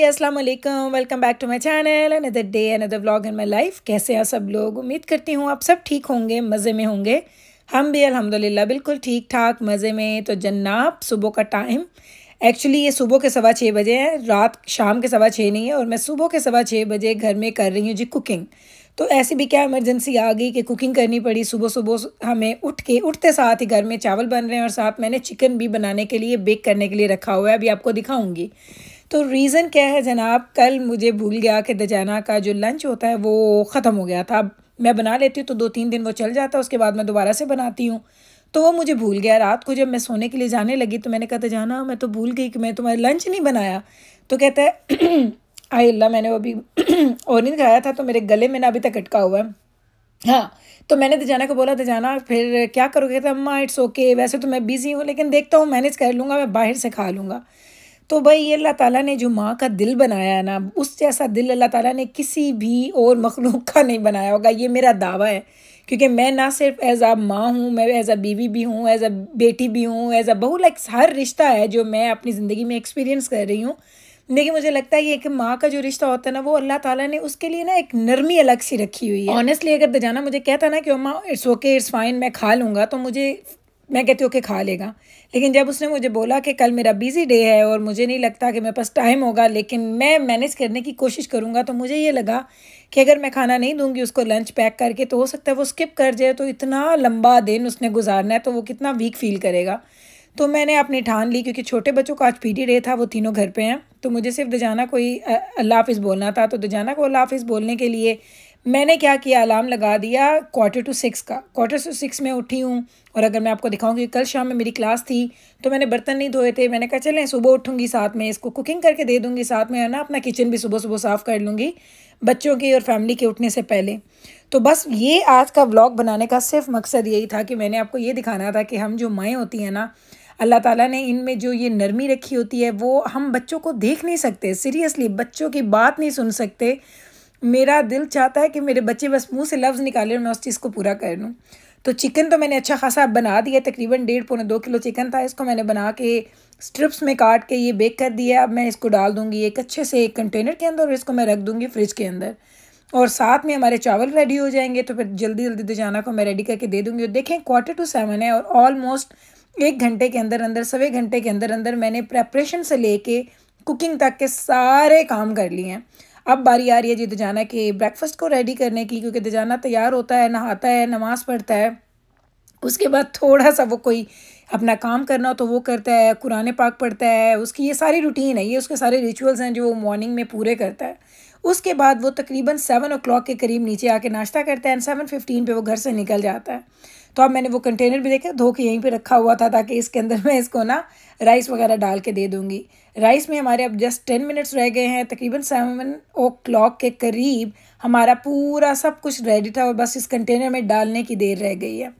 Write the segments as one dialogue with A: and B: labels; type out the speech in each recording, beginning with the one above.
A: अस्सलाम वालेकुम, welcome back to my channel. Another day another vlog in my life. कैसे हैं सब लोग? उम्मीद करती हूँ आप सब ठीक होंगे, मज़े में होंगे। हम भी अल्हम्दुलिल्लाह बिल्कुल ठीक ठाक मज़े में। तो जनाब, सुबह का टाइम एक्चुअली ये सुबह के 6:15 बजे है, रात शाम के 6:15 नहीं है। और मैं सुबह के 6:15 बजे घर में कर रही हूँ जी कुकिंग। तो ऐसी भी क्या इमरजेंसी आ गई कि कुकिंग करनी पड़ी। सुबह सुबह हमें उठते साथ ही घर में चावल बन रहे हैं और साथ मैंने चिकन भी बनाने के लिए, बेक करने के लिए रखा हुआ है। अभी आपको दिखाऊंगी। तो रीज़न क्या है जनाब, कल मुझे भूल गया कि दजाना का जो लंच होता है वो ख़त्म हो गया था। मैं बना लेती हूँ तो 2-3 दिन वो चल जाता है, उसके बाद मैं दोबारा से बनाती हूँ। तो वो मुझे भूल गया। रात को जब मैं सोने के लिए जाने लगी तो मैंने कहा दजाना, मैं तो भूल गई कि मैं तुम्हारा लंच नहीं बनाया। तो कहता है आए अल्लाह, मैंने वो अभी और नहीं खाया था तो मेरे गले में ना अभी तक अटका हुआ है। हाँ, तो मैंने दजाना को बोला, दजाना फिर क्या करोगे? कहता अम्मा इट्स ओके, वैसे तो मैं बिज़ी हूँ लेकिन देखता हूँ मैनेज कर लूँगा, मैं बाहर से खा लूँगा। तो भाई ये अल्लाह ताला ने जो माँ का दिल बनाया है ना, उस जैसा दिल अल्लाह ताला ने किसी भी और मखलूक का नहीं बनाया होगा। ये मेरा दावा है। क्योंकि मैं ना सिर्फ एज आ माँ हूँ, मैं एज आ बीवी भी हूँ, एज आ बेटी भी हूँ, एज आ बहू। लाइक हर रिश्ता है जो मैं अपनी ज़िंदगी में एक्सपीरियंस कर रही हूँ। लेकिन मुझे लगता है ये कि माँ का जो रिश्ता होता है ना, वो अल्लाह ताला ने उसके लिए ना एक नरमी अलग सी रखी हुई है। ऑनेस्टली अगर दजाना मुझे कहता ना कि अम्मा इट्स ओके, इट्स फाइन, मैं खा लूँगा, तो मैं कहती हूँ कि खा लेगा। लेकिन जब उसने मुझे बोला कि कल मेरा बिज़ी डे है और मुझे नहीं लगता कि मेरे पास टाइम होगा, लेकिन मैं मैनेज करने की कोशिश करूँगा, तो मुझे ये लगा कि अगर मैं खाना नहीं दूँगी उसको लंच पैक करके तो हो सकता है वो स्किप कर जाए। तो इतना लंबा दिन उसने गुजारना है तो वो कितना वीक फील करेगा। तो मैंने अपनी ठान ली, क्योंकि छोटे बच्चों का आज पीटी डे था, वो तीनों घर पे हैं। तो मुझे सिर्फ दजाना को ही अल्लाह हाफिज़ बोलना था। तो दजाना को अल्लाह हाफिज़ बोलने के लिए मैंने क्या किया, अलार्म लगा दिया 5:45 का। 5:45 में उठी हूँ। और अगर मैं आपको दिखाऊंगी, कल शाम में मेरी क्लास थी तो मैंने बर्तन नहीं धोए थे। मैंने कहा चलें सुबह उठूँगी, साथ में इसको कुकिंग करके दे दूँगी, साथ में है ना अपना किचन भी सुबह सुबह साफ़ कर लूँगी बच्चों की और फैमिली के उठने से पहले। तो बस ये आज का व्लॉग बनाने का सिर्फ मकसद यही था कि मैंने आपको ये दिखाना था कि हम जो माएँ होती हैं ना, अल्लाह ताला ने इनमें जो ये नरमी रखी होती है, वो हम बच्चों को देख नहीं सकते। सीरियसली बच्चों की बात नहीं सुन सकते। मेरा दिल चाहता है कि मेरे बच्चे बस मुंह से लफ्ज़ निकाले और मैं उस चीज़ को पूरा कर लूँ। तो चिकन तो मैंने अच्छा खासा बना दिया, तकरीबन 1.5-2 किलो चिकन था। इसको मैंने बना के स्ट्रिप्स में काट के ये बेक कर दिया। अब मैं इसको डाल दूँगी एक अच्छे से एक कंटेनर के अंदर और इसको मैं रख दूँगी फ्रिज के अंदर। और साथ में हमारे चावल रेडी हो जाएंगे तो फिर जल्दी जल्दी दजाना को मैं रेडी करके दे दूँगी। और देखें 6:45 है और ऑलमोस्ट 1 घंटे के अंदर अंदर, सवा घंटे के अंदर अंदर मैंने प्रेपरेशन से लेके कुकिंग तक के सारे काम कर लिए हैं। अब बारी आ रही है जी दजाना के ब्रेकफास्ट को रेडी करने की, क्योंकि दजाना तैयार होता है, नहाता है, नमाज़ पढ़ता है, उसके बाद थोड़ा सा वो कोई अपना काम करना हो तो वो करता है, कुरान पाक पढ़ता है। उसकी ये सारी रूटीन है, ये उसके सारे रिचुअल्स हैं जो वो मॉर्निंग में पूरे करता है। उसके बाद वो तकरीबन 7 o'clock के करीब नीचे आके नाश्ता करता है एंड 7:15 पे वो घर से निकल जाता है। तो अब मैंने वो कंटेनर भी देखा, धो के यहीं पे रखा हुआ था ताकि इसके अंदर मैं इसको ना राइस वगैरह डाल के दे दूँगी। राइस में हमारे अब जस्ट 10 मिनट्स रह गए हैं। तकरीबन 7 o'clock के करीब हमारा पूरा सब कुछ रेडी था और बस इस कंटेनर में डालने की देर रह गई है।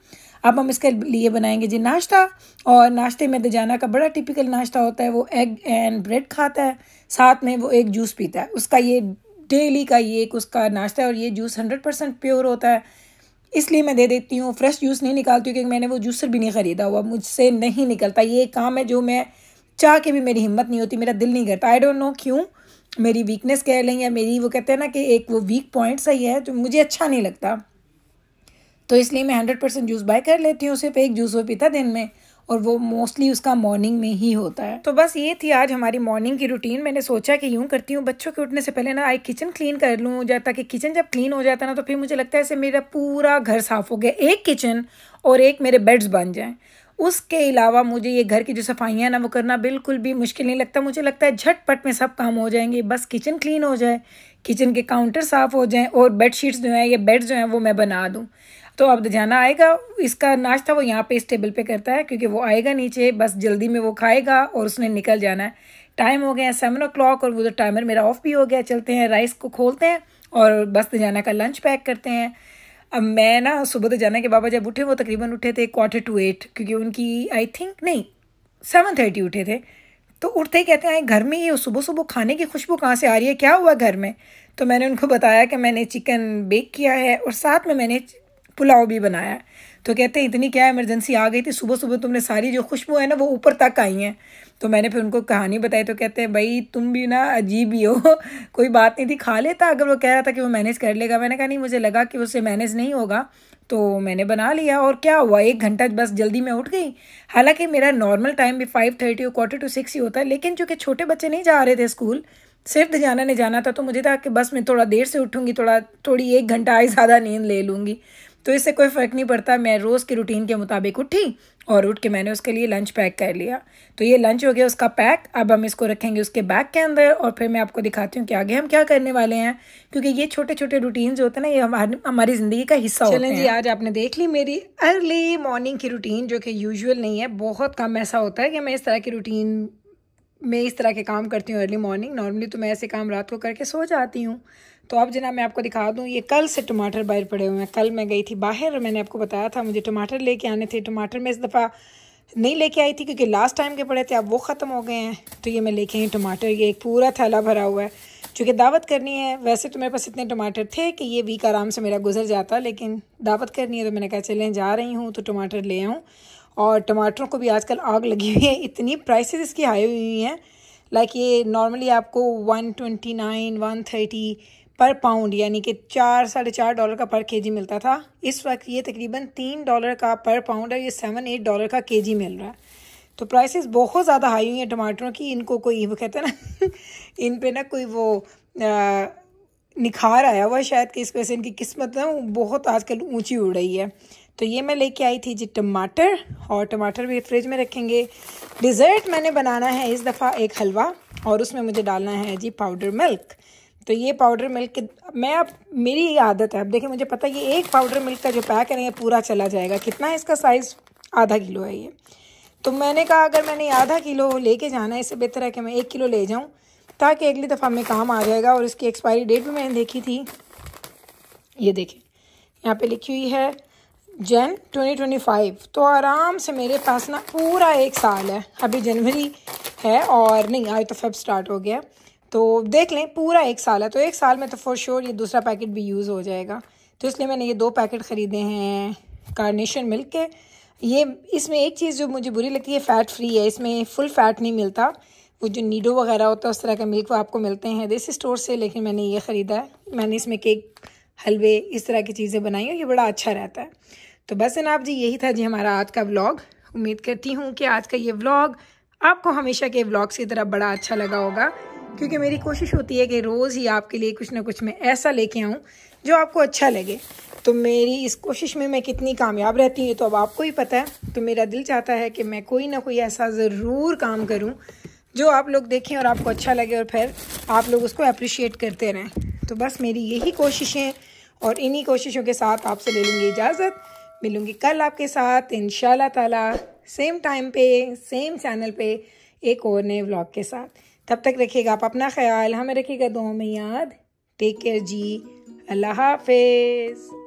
A: अब हम इसके लिए बनाएंगे जी नाश्ता। और नाश्ते में दजाना का बड़ा टिपिकल नाश्ता होता है, वो एग एंड ब्रेड खाता है, साथ में वो एक जूस पीता है। उसका ये डेली का ये एक उसका नाश्ता है और ये जूस 100% प्योर होता है, इसलिए मैं दे देती हूँ। फ्रेश जूस नहीं निकालती हूँ क्योंकि मैंने वो जूसर भी नहीं ख़रीदा हुआ, मुझसे नहीं निकलता। ये काम है जो मैं चाह के भी मेरी हिम्मत नहीं होती, मेरा दिल नहीं करता। आई डोंट नो क्यों, मेरी वीकनेस कह लें या मेरी वो कहते हैं ना कि एक वो वीक पॉइंट सही है जो मुझे अच्छा नहीं लगता। तो इसलिए मैं 100% जूस बाय कर लेती हूँ। सिर्फ एक जूस वो पीता दिन में और वो मोस्टली उसका मॉर्निंग में ही होता है। तो बस ये थी आज हमारी मॉर्निंग की रूटीन। मैंने सोचा कि यूँ करती हूँ, बच्चों के उठने से पहले ना किचन क्लीन कर लूँ, ताकि किचन जब क्लीन हो जाता है ना तो फिर मुझे लगता है ऐसे मेरा पूरा घर साफ़ हो गया। एक किचन और एक मेरे बेड्स बन जाएँ। उसके अलावा मुझे ये घर की जो सफाइयाँ ना वो करना बिल्कुल भी मुश्किल नहीं लगता। मुझे लगता है झटपट में सब काम हो जाएंगे, बस किचन क्लीन हो जाए, किचन के काउंटर साफ़ हो जाएँ और बेडशीट्स जो हैं या बेड्स जो हैं वो मैं बना दूँ। तो अब दजाना आएगा, इसका नाश्ता वो यहाँ पे इस टेबल पे करता है क्योंकि वो आएगा नीचे, बस जल्दी में वो खाएगा और उसने निकल जाना है। टाइम हो गया है 7 o'clock और वो जो टाइमर मेरा ऑफ भी हो गया। चलते हैं राइस को खोलते हैं और बस दजाना का लंच पैक करते हैं। अब मैं ना सुबह दजाना के बाबा जब उठे वो तकरीबन उठे थे 7:45, क्योंकि उनकी आई थिंक नहीं 7:30 उठे थे। तो उठते ही कहते हैं घर में ये सुबह सुबह खाने की खुशबू कहाँ से आ रही है, क्या हुआ घर में? तो मैंने उनको बताया कि मैंने चिकन बेक किया है और साथ में मैंने पुलाव भी बनाया है। तो कहते हैं इतनी क्या इमरजेंसी आ गई थी, सुबह सुबह तुमने सारी जो खुशबू है ना वो ऊपर तक आई हैं। तो मैंने फिर उनको कहानी बताई, तो कहते हैं भाई तुम भी ना अजीब ही हो, कोई बात नहीं थी, खा लेता अगर वो कह रहा था कि वो मैनेज कर लेगा। मैंने कहा नहीं, मुझे लगा कि उससे मैनेज नहीं होगा तो मैंने बना लिया। और क्या हुआ, 1 घंटा बस जल्दी मैं उठ गई। हालांकि मेरा नॉर्मल टाइम भी 5:30 और 5:45 ही होता है, लेकिन चूँकि छोटे बच्चे नहीं जा रहे थे स्कूल, सिर्फ जाना नहीं जाना था, तो मुझे था कि बस मैं थोड़ा देर से उठूँगी, थोड़ी 1 घंटा आई ज़्यादा नींद ले लूँगी, तो इससे कोई फ़र्क नहीं पड़ता। मैं रोज़ की रूटीन के मुताबिक उठी और उठ के मैंने उसके लिए लंच पैक कर लिया। तो ये लंच हो गया उसका पैक। अब हम इसको रखेंगे उसके बैग के अंदर और फिर मैं आपको दिखाती हूँ कि आगे हम क्या करने वाले हैं, क्योंकि ये छोटे छोटे रूटीन्स होते हैं ना, ये हमारी ज़िंदगी का हिस्सा होते हैं। चलें जी, आज आपने देख ली मेरी अर्ली मॉर्निंग की रूटीन, जो कि यूजुअल नहीं है। बहुत कम ऐसा होता है कि मैं इस तरह की रूटीन में इस तरह के काम करती हूँ अर्ली मॉर्निंग। नॉर्मली तो मैं ऐसे काम रात को करके सो जाती हूँ। तो अब जनाब मैं आपको दिखा दूँ, ये कल से टमाटर बाहर पड़े हुए हैं। कल मैं गई थी बाहर और मैंने आपको बताया था मुझे टमाटर लेके आने थे। टमाटर मैं इस दफ़ा नहीं लेके आई थी क्योंकि लास्ट टाइम के पड़े थे, अब वो ख़त्म हो गए हैं। तो ये मैं लेके आई टमाटर, ये एक पूरा थैला भरा हुआ है। चूँकि दावत करनी है, वैसे तो मेरे पास इतने टमाटर थे कि ये वीक आराम से मेरा गुजर जाता, लेकिन दावत करनी है तो मैंने कहा चलें जा रही हूँ तो टमाटर ले आऊँ। और टमाटरों को भी आजकल आग लगी हुई है, इतनी प्राइसेस इसकी हाई हुई हैं। लाइक ये नॉर्मली आपको 129, 130 पर पाउंड, यानी कि $4-4.5 का पर केजी मिलता था। इस वक्त ये तकरीबन $3 का पर पाउंड है, ये $7-8 का केजी मिल रहा है। तो प्राइसेस बहुत ज़्यादा हाई हुई हैं टमाटरों की। इनको कोई वो कहते हैं ना इन पे ना कोई वो निखार आया हुआ है शायद, कि इस वजह से इनकी किस्मत ना बहुत आजकल ऊंची उड़ रही है। तो ये मैं लेके आई थी जी टमाटर, और टमाटर भी फ्रिज में रखेंगे। डिज़र्ट मैंने बनाना है इस दफ़ा एक हलवा, और उसमें मुझे डालना है जी पाउडर मिल्क। तो ये पाउडर मिल्क मैं अब मेरी आदत है, अब देखिए मुझे पता है ये एक पाउडर मिल्क का जो पैक है ये पूरा चला जाएगा। कितना है इसका साइज़, आधा किलो है ये। तो मैंने कहा अगर मैंने आधा किलो लेके जाना है, इससे बेहतर है कि मैं 1 किलो ले जाऊँ, ताकि अगली दफ़ा में काम आ जाएगा। और इसकी एक्सपायरी डेट भी मैंने देखी थी, ये देखें यहाँ पे लिखी हुई है जन 2025। तो आराम से मेरे पास ना पूरा 1 साल है। अभी जनवरी है और नहीं, आज तो फेब स्टार्ट हो गया, तो देख लें पूरा 1 साल है। तो 1 साल में तो फॉर श्योर ये दूसरा पैकेट भी यूज़ हो जाएगा। तो इसलिए मैंने ये 2 पैकेट ख़रीदे हैं कार्नेशन मिल्क के। ये इसमें एक चीज़ जो मुझे बुरी लगती है, फ़ैट फ्री है, इसमें फुल फ़ैट नहीं मिलता। वो जो नीडो वगैरह होता है उस तरह का मिल्क वो आपको मिलते हैं देसी स्टोर से, लेकिन मैंने ये ख़रीदा है। मैंने इसमें केक, हलवे, इस तरह की चीज़ें बनाई हैं, ये बड़ा अच्छा रहता है। तो बस जनाब जी यही था जी हमारा आज का व्लॉग। उम्मीद करती हूँ कि आज का ये व्लॉग आपको हमेशा के व्लॉग्स की तरह बड़ा अच्छा लगा होगा, क्योंकि मेरी कोशिश होती है कि रोज़ ही आपके लिए कुछ ना कुछ मैं ऐसा लेके आऊँ जो आपको अच्छा लगे। तो मेरी इस कोशिश में मैं कितनी कामयाब रहती हूँ तो अब आपको ही पता है। तो मेरा दिल चाहता है कि मैं कोई ना कोई ऐसा ज़रूर काम करूँ जो आप लोग देखें और आपको अच्छा लगे, और फिर आप लोग उसको अप्रिशिएट करते रहें। तो बस मेरी यही कोशिशें, और इन्हीं कोशिशों के साथ आपसे ले लूँगी इजाज़त। मिलूँगी कल आपके साथ इंशाल्लाह ताला, सेम टाइम पे, सेम चैनल पे, एक और नए व्लॉग के साथ। तब तक रखिएगा आप अपना ख्याल, हमें रखिएगा दुआ में याद। टेक केयर जी, अल्लाह हाफिज़।